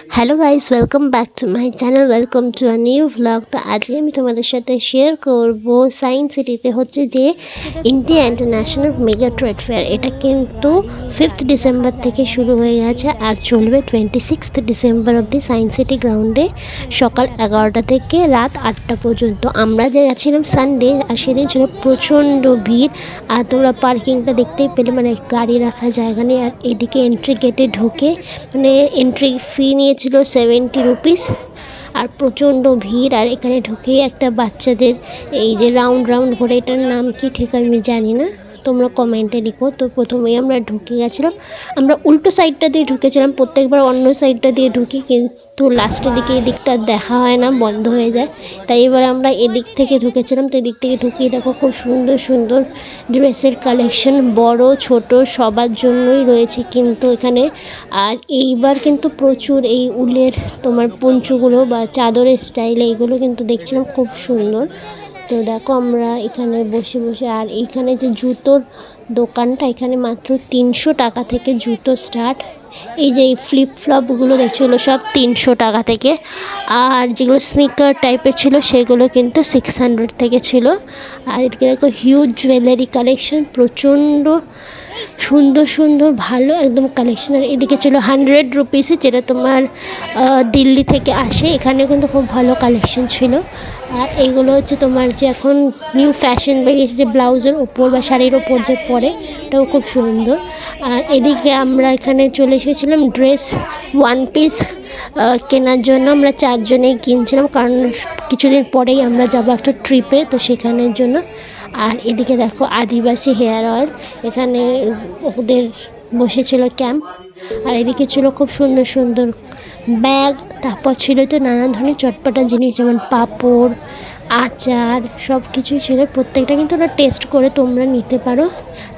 Hello guys, welcome back to my channel, welcome to a new vlog. তো আজকে আমি তোমাদের সাথে শেয়ার করব সায়েন্স সিটিতে হচ্ছে যে India international mega trade fair. এটা কিন্তু 5th ডিসেম্বর থেকে শুরু হয়ে গেছে আর চলবে 26th ডিসেম্বর অবধি সায়েন্স সিটি গ্রাউন্ডে সকাল 11টা থেকে রাত 8টা পর্যন্ত। আমরা যে গেছিলাম সানডে, আর সেদিন ছিল প্রচণ্ড ভিড়। আর তোমরা পার্কিংটা দেখতেই পেলে, মানে গাড়ি রাখার জায়গা নেই। আর এদিকে এন্ট্রি গেটে ঢোকে মানে এন্ট্রি ফি নিয়েছিল 70 রুপিস। আর প্রচণ্ড ভিড়। আর এখানে ঢুকেই একটা বাচ্চাদের এই যে রাউন্ড রাউন্ড ঘোরে, এটার নাম কি ঠিক আমি জানি না, তোমরা কমেন্টে লিখো। তো প্রথমেই আমরা ঢুকে গেছিলাম, আমরা উল্টো সাইডটা দিয়ে ঢুকেছিলাম, প্রত্যেকবার অন্য সাইডটা দিয়ে ঢুকি, কিন্তু লাস্টের দিকে এদিকটা দেখা হয় না, বন্ধ হয়ে যায়। তাই এবার আমরা এদিক থেকে ঢুকেছিলাম। তো এদিক থেকে ঢুকিয়ে দেখো খুব সুন্দর সুন্দর ড্রেসের কালেকশন, বড় ছোট সবার জন্যই রয়েছে কিন্তু এখানে। আর এইবার কিন্তু প্রচুর এই উলের তোমার পঞ্চুগুলো বা চাদরের স্টাইলে এইগুলো কিন্তু দেখছিলাম, খুব সুন্দর। তো দেখো আমরা এখানে বসে বসে, আর এইখানে যে জুতোর দোকানটা, এখানে মাত্র 300 টাকা থেকে জুতো স্টার্ট। এই যে এই ফ্লিপফ্লপগুলো দেখছিলো সব 300 টাকা থেকে, আর যেগুলো স্নিকার টাইপের ছিল সেগুলো কিন্তু 600 থেকে ছিল। আর এদিকে দেখো হিউজ জুয়েলারি কালেকশন, প্রচণ্ড সুন্দর সুন্দর ভালো একদম কালেকশন। আর এদিকে ছিল 100 রুপিসে, যেটা তোমার দিল্লি থেকে আসে। এখানে কিন্তু খুব ভালো কালেকশন ছিল। আর এইগুলো হচ্ছে তোমার যে এখন নিউ ফ্যাশন বেরিয়েছে, যে ব্লাউজের ওপর বা শাড়ির ওপর যে পরে, এটাও খুব সুন্দর। আর এদিকে আমরা এখানে চলে এসেছিলাম ড্রেস ওয়ান পিস কেনার জন্য। আমরা 4 জনেই কিনছিলাম, কারণ কিছুদিন পরেই আমরা যাবো একটা ট্রিপে, তো সেখানের জন্য। আর এদিকে দেখো আদিবাসী হেয়ার অয়েল, এখানে ওদের বসেছিল ক্যাম্প। আর এদিকে ছিল খুব সুন্দর সুন্দর ব্যাগ, তারপর ছিল তো নানা ধরনের চটপটা জিনিস, যেমন পাঁপড়, আচার, সব কিছুই ছিল। প্রত্যেকটা কিন্তু ওরা টেস্ট করে তোমরা নিতে পারো।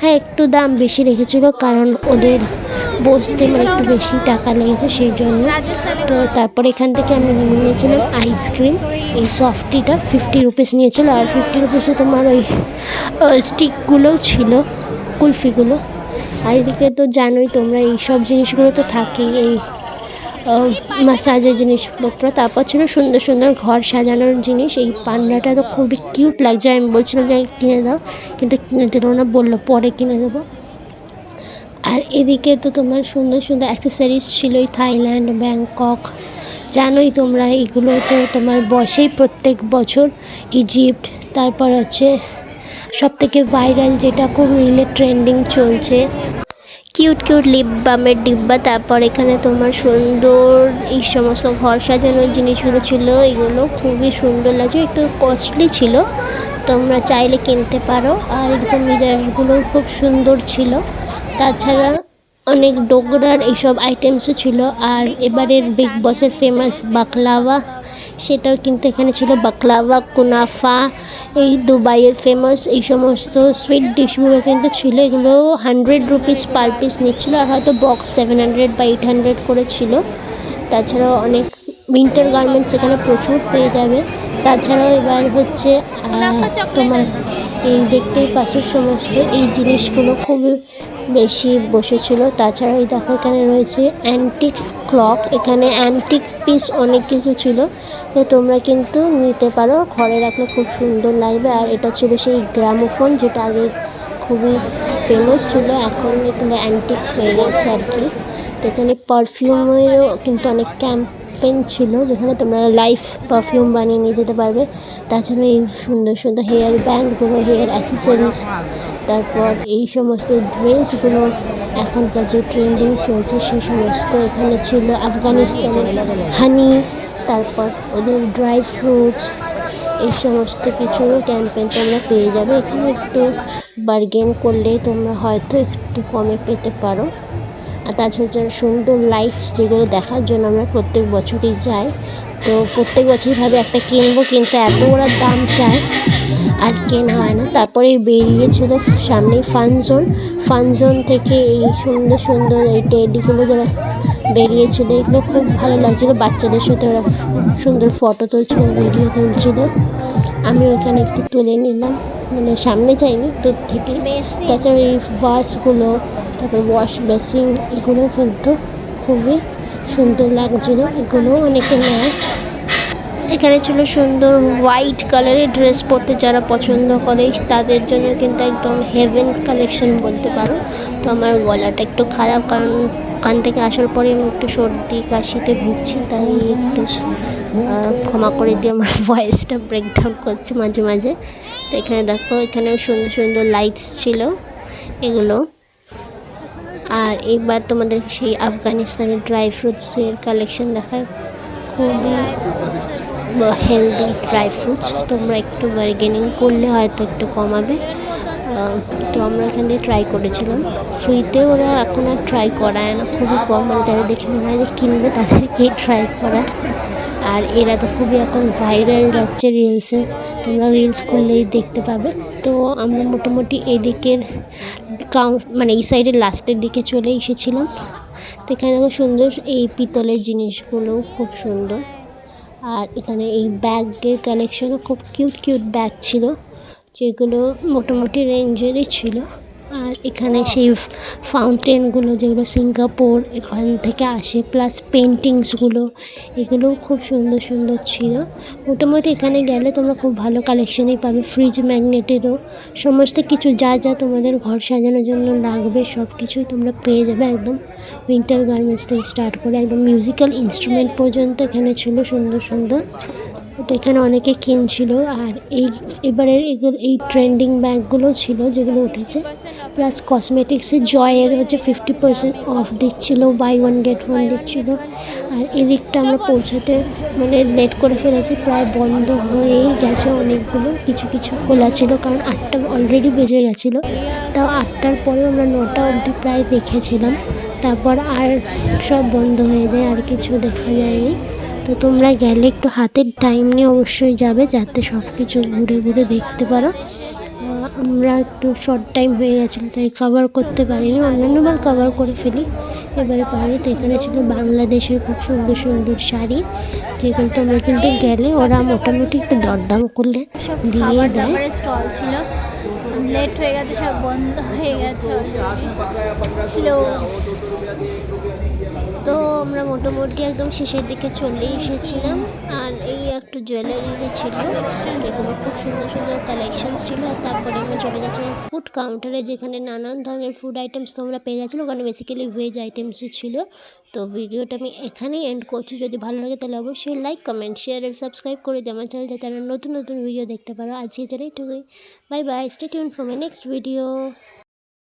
হ্যাঁ, একটু দাম বেশি রেখেছিল, কারণ ওদের বসতে মানে একটু বেশি টাকা লেগেছে সেই জন্য। তো তারপর এখান থেকে আমি নিয়েছিলাম আইসক্রিম, এই সফটিটা 50 রুপিস নিয়েছিল। আর 50 রুপিসে তোমার ওই স্টিকগুলোও ছিল, কুলফিগুলো। আর এদিকে তো জানোই তোমরা, এই সব জিনিসগুলো তো থাকেই, এই মাসাজের জিনিসপত্র। তারপর ছিল সুন্দর সুন্দর ঘর সাজানোর জিনিস। এই পান্ডাটা তো খুবই কিউট লাগছে, আমি বলছিলাম যে কিনে দাও, কিন্তু কিনে দিল না, বললো পরে কিনে দেবো। আর এদিকে তো তোমার সুন্দর সুন্দর অ্যাক্সেসরিজ ছিল, এই থাইল্যান্ড, ব্যাংকক, জানোই তোমরা এইগুলো তো তোমার বসেই প্রত্যেক বছর। ইজিপ্ট, তারপর হচ্ছে সবথেকে ভাইরাল যেটা খুব রিলে ট্রেন্ডিং চলছে, কিউট কিউট লিপ বামের ডিব্বা। তারপর এখানে তোমার সুন্দর এই সমস্ত ঘর সাজানোর জিনিসগুলো ছিল, এগুলো খুবই সুন্দর লাগছে, একটু কস্টলি ছিল, তোমরা চাইলে কিনতে পারো। আর এরকম মিররগুলো খুব সুন্দর ছিল। তাছাড়া অনেক ডোগরার এইসব আইটেমসও ছিল। আর এবারের বিগ বসের ফেমাস বাকলাওয়া, সেটাও কিন্তু এখানে ছিল। বাকলাওয়া, কুনাফা, এই দুবাইয়ের ফেমাস এই সমস্ত সুইট ডিশগুলো কিন্তু ছিল। এগুলো 100 রুপিস পার পিস নিচ্ছিলো, আর হয়তো বক্স 700 বা 800 করে ছিল। তাছাড়াও অনেক উইন্টার গার্মেন্টস এখানে প্রচুর পেয়ে যাবে। তাছাড়াও এবার হচ্ছে তোমার এই দেখতেই পাচ্ছ সমস্ত এই জিনিসগুলো খুবই বেশি বসেছিল। তাছাড়া এই দেখো এখানে রয়েছে অ্যান্টিক ক্লক, এখানে অ্যান্টিক পিস অনেক কিছু ছিল, তো তোমরা কিন্তু নিতে পারো, ঘরে রাখলে খুব সুন্দর লাগবে। আর এটা ছিল সেই গ্রামোফোন, যেটা আগে খুবই ফেমাস ছিল, এখন এখানে অ্যান্টিক হয়ে গেছে আর কি। তো এখানে পারফিউমেরও কিন্তু অনেক ক্যাম্পেইন ছিল, যেখানে তোমরা লাইভ পারফিউম বানিয়ে নিয়ে যেতে পারবে। তাছাড়া এই সুন্দর সুন্দর হেয়ার ব্যান্ডগুলো, হেয়ার অ্যাসেসরিজ, তারপর এই সমস্ত ড্রেসগুলো এখনকার যে ট্রেন্ডিং চলছে সেই সমস্ত এখানে ছিল। আফগানিস্তানের হানি, তারপর ওদের ড্রাই ফ্রুটস, এই সমস্ত কিছু ক্যাম্পেইন তোমরা পেয়ে যাবে। এখানে একটু বার্গেন করলে তোমরা হয়তো একটু কমে পেতে পারো। আর তাছাড়া সুন্দর লাইটস, যেগুলো দেখার জন্য আমরা প্রত্যেক বছরই যাই, তো প্রত্যেক বছরই ভাবে একটা কিনবো, কিন্তু এত ওরা দাম চায় আর কেনা হয় না। তারপরে বেরিয়েছিল সামনেই ফানজোন থেকে এই সুন্দর সুন্দর এই টেডিগুলো যারা বেরিয়েছিল, এগুলো খুব ভালো লাগছিলো। বাচ্চাদের সাথে ওরা সুন্দর ফটো তুলছিল, ভিডিও তুলছিল, আমি ওখানে একটু তুলে নিলাম, মানে সামনে যাইনি, দূর থেকে। তাছাড়া এই ভাসগুলো, তারপর ওয়াশ বেসিন, এগুলো কিন্তু খুবই সুন্দর লাগছিল, এগুলো অনেকে নেয়। এখানে ছিল সুন্দর হোয়াইট কালারের ড্রেস পরতে যারা পছন্দ করে তাদের জন্য কিন্তু একদম হেভেন কালেকশন বলতে পারো। তো আমার গলাটা একটু খারাপ, কারণ ওখান থেকে আসার পরে আমি একটু সর্দি কাশিতে ভুগছি, তাই একটু ক্ষমা করে দিয়ে আমার ভয়েসটা ব্রেকডাউন করছে মাঝে মাঝে। তো এখানে দেখো, এখানেও সুন্দর সুন্দর লাইটস ছিল এগুলো। আর এইবার তোমাদের সেই আফগানিস্তানের ড্রাই ফ্রুটসের কালেকশন দেখায়, খুবই হেলদি ড্রাই ফ্রুটস। তোমরা একটু বার্গেনিং করলে হয়তো একটু কমাবে। তো আমরা এখান থেকে ট্রাই করেছিলাম, ফ্রিতে ওরা এখন আর ট্রাই করায় না, খুবই কম, মানে যাদের দেখে মনে হয় যে কিনবে তাদেরকেই ট্রাই করা। আর এরা তো খুবই এখন ভাইরাল যাচ্ছে রিলসে, তোমরা রিলস করলেই দেখতে পাবে। তো আমরা মোটামুটি এদিকের মানে এই সাইডের লাস্টের দিকে চলে এসেছিলাম। তো এখানে দেখো সুন্দর এই পিতলের জিনিসগুলো খুব সুন্দর। আর এখানে এই ব্যাগের কালেকশনও খুব কিউট কিউট ব্যাগ ছিল, যেগুলো মোটামুটি রেঞ্জেরই ছিল। আর এখানে সেই ফাউন্টেনগুলো যেগুলো সিঙ্গাপুর এখান থেকে আসে, প্লাস পেন্টিংসগুলো, এগুলোও খুব সুন্দর সুন্দর ছিল। মোটামুটি এখানে গেলে তোমরা খুব ভালো কালেকশনই পাবে, ফ্রিজ ম্যাগনেটেরও সমস্ত কিছু যা যা তোমাদের ঘর সাজানোর জন্য লাগবে সব কিছুই তোমরা পেয়ে যাবে। একদম উইন্টার গার্মেন্টস থেকে স্টার্ট করে একদম মিউজিক্যাল ইনস্ট্রুমেন্ট পর্যন্ত এখানে ছিল সুন্দর সুন্দর। তো এখানে অনেকে কিনছিল। আর এবারের এগুলো এই ট্রেন্ডিং ব্যাগগুলো ছিল যেগুলো উঠেছে, প্লাস কসমেটিক্সের জয়ের হচ্ছে 50% অফ দিচ্ছিলো, বাই ওয়ান গেট ওয়ান দিচ্ছিলো। আর এদিকটা আমরা পৌঁছাতে মানে লেট করে ফেলেছি, প্রায় বন্ধ হয়েই গেছে, অনেকগুলো কিছু কিছু খোলা ছিল, কারণ 8টা অলরেডি বেজে গেছিলো। তাও 8টার পরে আমরা 9টা অবধি প্রায় দেখেছিলাম, তারপর আর সব বন্ধ হয়ে যায়, আর কিছু দেখা যায়নি। তো তোমরা গেলে একটু হাতের টাইম নিয়ে অবশ্যই যাবে, যাতে সব কিছু ঘুরে ঘুরে দেখতে পারো। আমরা একটু শর্ট টাইম হয়ে গেছিলো তাই কভার করতে পারিনি, অন্যান্যবার কভার করে ফেলি, এবারে পারিনি। তো এখানে ছিল বাংলাদেশের খুব সুন্দর সুন্দর শাড়ি, যেগুলো তোমরা কিন্তু গেলে ওরা মোটামুটি একটু দরদাম করলে দিয়ে দেয়। স্টল ছিল, লেট হয়ে গেছে, সব বন্ধ হয়ে গেছে তো আমরা মোটামুটি একদম শেষের দিকে চলে এসেছিলাম। আর এই একটা জুয়েলারি ছিল, এগুলো খুব সুন্দর সুন্দর কালেকশন ছিল। আর তারপরে আমরা চলে গেছিলাম ফুড কাউন্টারে, যেখানে নানান ধরনের ফুড আইটেমস তোমরা পেয়ে গেছিলো, ওখানে বেসিক্যালি ভেজ আইটেমসই ছিল। তো ভিডিওটা আমি এখানেই এন্ড করছি, যদি ভালো লাগে তাহলে অবশ্যই লাইক কমেন্ট শেয়ার আর সাবস্ক্রাইব করে দিও আমার চ্যানেল, যাতে তারা নতুন নতুন ভিডিও দেখতে পারো। আজকে জন্য এটুকুই, bye bye, stay tune for my next video.